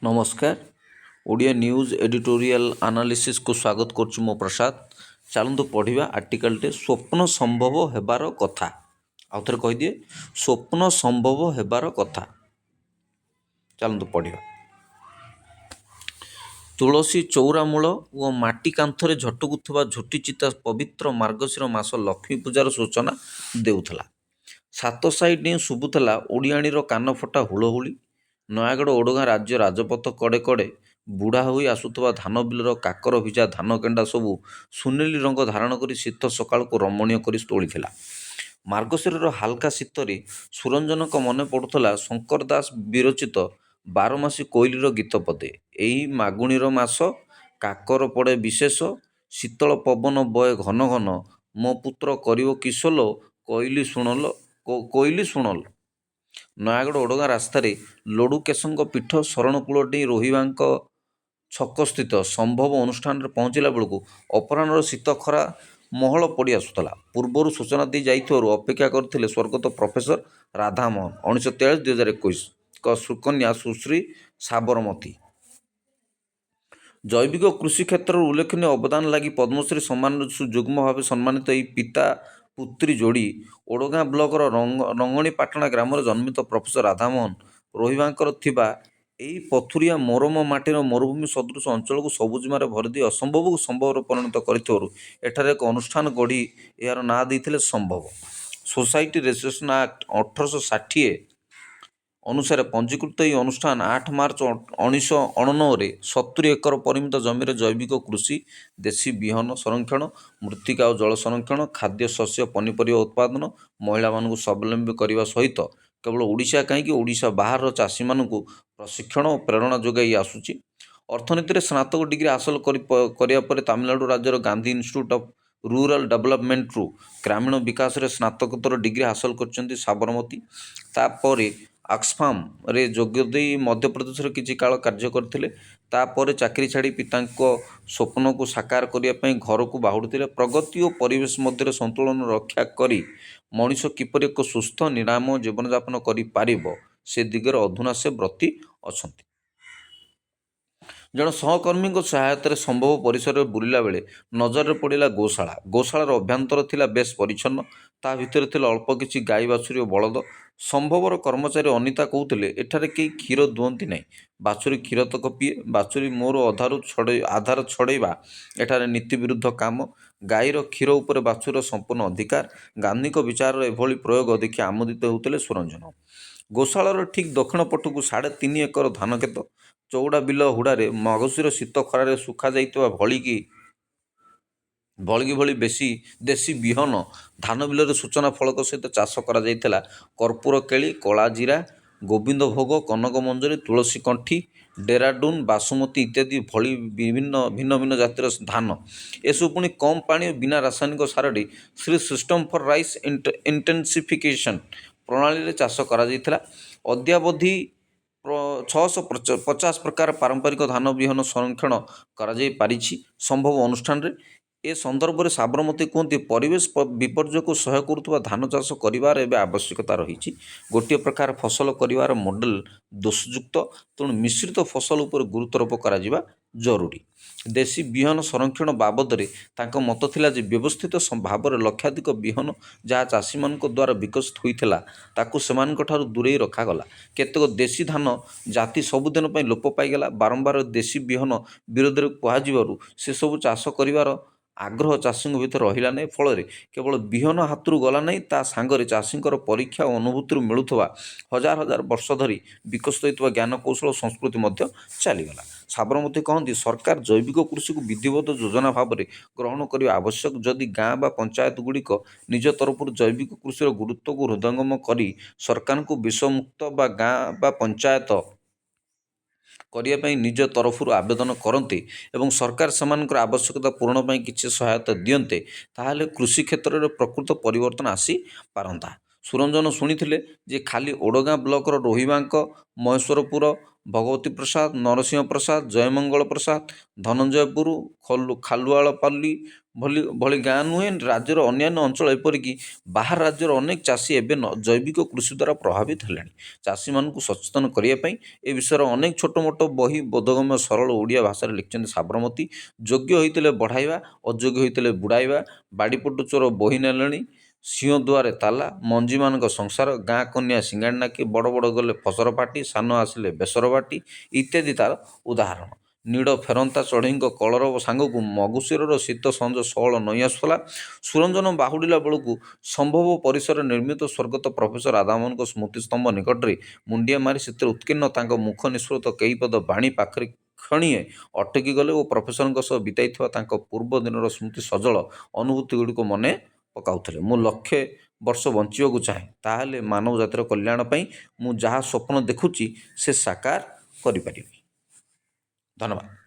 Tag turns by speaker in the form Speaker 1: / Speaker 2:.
Speaker 1: नमस्कार। Odia news editorial analysis को स्वागत करुछु मो प्रसाद। चलतु पढ़िबा आर्टिकलटे स्वप्न संभव हेबार कथा। आउ थरे कहि दिए स्वप्न संभव हेबार कथा। चलतु पढ़िबा। तुलसी चौरामूल और माटी कांथरे झटकुथुवा झोटी चिता पवित्र मार्गशीर मास लक्ष्मी पूजार सूचना देउथला। सात साइड नहीं शुभुला ओडियाणीर कान फटा हुलहुली। नयागढ़ ओडगाँ राज्य राजपथ कड़े कड़े बुढ़ा हो आसुवा धान बिलर काकर भिजा धान केंडा सबू सुनेली रंग धारण कर शीत सकाल को रमणीय कर तोली। मार्गशीर हालका शीतरे सुरंजन मन पड़ुला शंकर दास विरचित बारमासी कोइलीर गीत पदे। यही मागुणीर मास काकर पड़े विशेष शीतल पवन बय घन घन मो पुत्र करिवो किशोल कोइली शुणल। नयागढ़ ओडगाँ रास्तार लडू केशों पीठ शरणकूल डे रोहिबा छक स्थित संभव अनुष्ठान पहुँचला बेलू अपराह्न शीत खरा महल पड़ी आसूला। पूर्वर सूचना दी जाइथिबारु अपेक्षा करथिले स्वर्गत प्रोफेसर राधामोहन 1923-2021 सुकन्या सुश्री साबरमती। जैविक कृषि क्षेत्र उल्लेखनीय अवदान लगी पद्मश्री सम्मान जुग्म भाव सम्मानित यही पिता पुत्री जोड़ी ओडगाँ ब्लकर रंगणीपाटଣା ग्राम जन्मित प्रोफेसर राधामोहन रोहिबांकर थिबा एही पथुरिया मोरम माटीर मरुभूमि सदृश अंचल को सबुजिमार भरिदी असंभव को संभव परिणत कर एठारे एक अनुष्ठान गढ़ी यार ना देते संभव। सोसाइटी रेजिस्ट्रेशन एक्ट 1860 अनुसार पंजीकृत यह अनुष्ठान 8 मार्च 1989 70 एकर परिमित जमीन जैविक कृषि देशी विहन संरक्षण मृत्तिका और जल संरक्षण खाद्य शस्य पनीपरिया उत्पादन महिला मानक स्वावलंबी करने सहित केवल ओडिशा कहीं ओडिशा बाहर चाषी मानक प्रशिक्षण और प्रेरणा जोगाई आसूची। अर्थनीति में स्नातक डिग्री हासिल करने तमिलनाडु राज्यर Gandhi institute of rural development रु ग्रामीण विकास रे स्नातकोत्तर डिग्री हासिल कर साबरमती। तापर ऑक्सफाम रे जोगदे मध्यप्रदेश किसी काल कार्य करते तापर चाकरी छाड़ी पिता स्वप्न को साकार करने घर को बाहुड़ते प्रगति और परिवेश मध्य संतुलन रक्षा करी मनीष किपर एक सुस्थ निराम जीवन यापन कर से दिगरे अधुना से व्रती अच्छा। जन सहकर्मी सहायतार संभव परिसर में बुलला बेले नजर पड़ा गोशाला। गोशालार अभ्यंतर थिला बेस परिच्छन्न ता भितर थिला अल्प किछि गाई बाछुरी और बलद। संभवर कर्मचारी अनिता कहते एठारे कई क्षीर दुहंती नहीं बाछुरी क्षीर तक पीए बाछुरी मोर आधार छड़ेवा एठारे नीति विरुद्ध काम गाईर क्षीर उपर बाछुरीर संपूर्ण अधिकार गांधी विचार एभली प्रयोग देखि आमोदित होते सुरंजन। गोशालार ठीक दक्षिण पटक 3.5 एकर धान खेत चौड़ा बिल हुड़ारे मगशीर शीत खरारे सुखा जाइतवा भली भली बेसी देशी विहन धान बिलर सूचना फलक सहित चाष करा कर्पूर केली कला जीरा गोविंद भोग कनक मंजरी तुलसी कंठी डेराडून बासुमती इत्यादि भली भिन्न भिन्न जातिर धान एसबू पुणी कम पानी बिना रासायनिक सारडी SRI system for rice intensification प्रणाली चाष करा अद्यावधि 650 प्रकार पारंपरिक धान विहन संरक्षण कर संभव अनुष्ठान रे। ए संदर्भ में साबरमती कहते परिवेश विपर्य को सहाय करुवा धान चाष कर आवश्यकता रही गोटे प्रकार फसल कर मॉडल दोषयुक्त तेणु मिश्रित फसल उपर गुरुत्वारोप करा जरूरी। देशी विहन संरक्षण बाबद मत थिला जे व्यवस्थित भाव में लक्षाधिक विहन जहाँ चाषी मान द्वारा विकसित होता ताकू सेमानकठारु दूरे रखागला। केतक देशी धान जाति सबुदिन लोप पाईगला। बारंबार देशी विहन विरोध में कहुवर से सबू चाष कर आग्रह चाषी भर रहा नहीं फल केवल विहन हाथरू गला नहीं ता सांगरे चाषींकर परीक्षा और अनुभूति मिलूवा हजार हजार वर्ष धरी विकसित होता ज्ञान कौशल संस्कृति चलीगला। साबरमती कहती सरकार जैविक कृषि को विधिवत योजना भाव में ग्रहण करने आवश्यक जदि गाँ बा पंचायत गुड़िक निज तरफ जैविक कृषि गुरुत्व को हृदयंगम कर सरकार को विषमुक्त बा गाँ बा पंचायत करने निज तरफ आवेदन करते एवं सरकार सेमानकर आवश्यकता पूरण पर किसी सहायता दियंते ताहले कृषि क्षेत्र में प्रकृत परिवर्तन आसी पारंता। सुरंजन शुणी जे खाली ओडगाँ ब्लकर रोहिबांक महेश्वरपुर ଭଗବତୀ ପ୍ରସାଦ, ନରସିଂହ ପ୍ରସାଦ, ଜୟମଙ୍ଗଳ ପ୍ରସାଦ, ଧନଞ୍ଜୟପୁର, ଖାଲୁଆଳପଲ୍ଲୀ ଭଳି ଗାଁ ନୁହେଁ, ରାଜ୍ୟର ଅନ୍ୟାନ୍ୟ ଅଞ୍ଚଳ ଏପରିକି ବାହାର ରାଜ୍ୟର ଅନେକ ଚାଷୀ ଏବେ ଜୈବିକ କୃଷି ଦ୍ୱାରା ପ୍ରଭାବିତ ହେଲେଣି। ଚାଷୀମାନଙ୍କୁ ସଚେତନ କରିବା ପାଇଁ ଏ ବିଷୟରେ ଅନେକ ଛୋଟ ମୋଟ ବହି ବୋଧଗମ୍ୟ ସରଳ ଓଡ଼ିଆ ଭାଷାରେ ଲେଖିଛନ୍ତି ସାବରମତୀ। ଯୋଗ୍ୟ ହୋଇଥିଲେ ବଢ଼ାଇବା, ଅଯୋଗ୍ୟ ହୋଇଥିଲେ ବୁଡ଼ାଇବା, ବାଡ଼ିପଟୁ ଚୋର ବୋହି ନେଲେଣି, ସିଂହ ଦୁଆରେ ତାଲା, ମଞ୍ଜିମାନଙ୍କ ସଂସାର, ଗାଁ କନ୍ୟା ସିଙ୍ଗାଣି ନାକି, ବଡ଼ ବଡ଼ ଗଲେ ଫସର ପାଟି, ସାନ ଆସିଲେ ବେସର ବାଟି ଇତ୍ୟାଦି ତା'ର ଉଦାହରଣ। ନୀଡ଼ ଫେରନ୍ତା ଚଢ଼େଇଙ୍କ କଳରବ ସାଙ୍ଗକୁ ମଗୁଶିରର ଶୀତ ସଞ୍ଜ ଷୋହଳ ନଇଁ ଆସୁଥିଲା। ସୁରଞ୍ଜନ ବାହୁଡ଼ିଲା ବେଳକୁ ସମ୍ଭବ ପରିସରରେ ନିର୍ମିତ ସ୍ୱର୍ଗତ ପ୍ରଫେସର ରାଧାମୋହନଙ୍କ ସ୍ମୃତିସ୍ତମ୍ଭ ନିକଟରେ ମୁଣ୍ଡିଆ ମାରି ସେଥିରେ ଉତ୍କୀର୍ଣ୍ଣ ତାଙ୍କ ମୁଖ ନିଃସୃତ କେଇପଦ ବାଣୀ ପାଖରେ କ୍ଷଣିଏ ଅଟକି ଗଲେ ଓ ପ୍ରଫେସରଙ୍କ ସହ ବିତାଇଥିବା ତାଙ୍କ ପୂର୍ବ ଦିନର ସ୍ମୃତି ସଜଳ ଅନୁଭୂତିଗୁଡ଼ିକୁ ମନେ ପକାଉଥିଲେ। ମୁଁ ଲକ୍ଷେ ବର୍ଷ ବଞ୍ଚିବାକୁ ଚାହେଁ, ତାହେଲେ ମାନବ ଜାତିର କଲ୍ୟାଣ ପାଇଁ ମୁଁ ଯାହା ସ୍ୱପ୍ନ ଦେଖୁଛି ସେ ସାକାର କରିପାରିବି। ଧନ୍ୟବାଦ।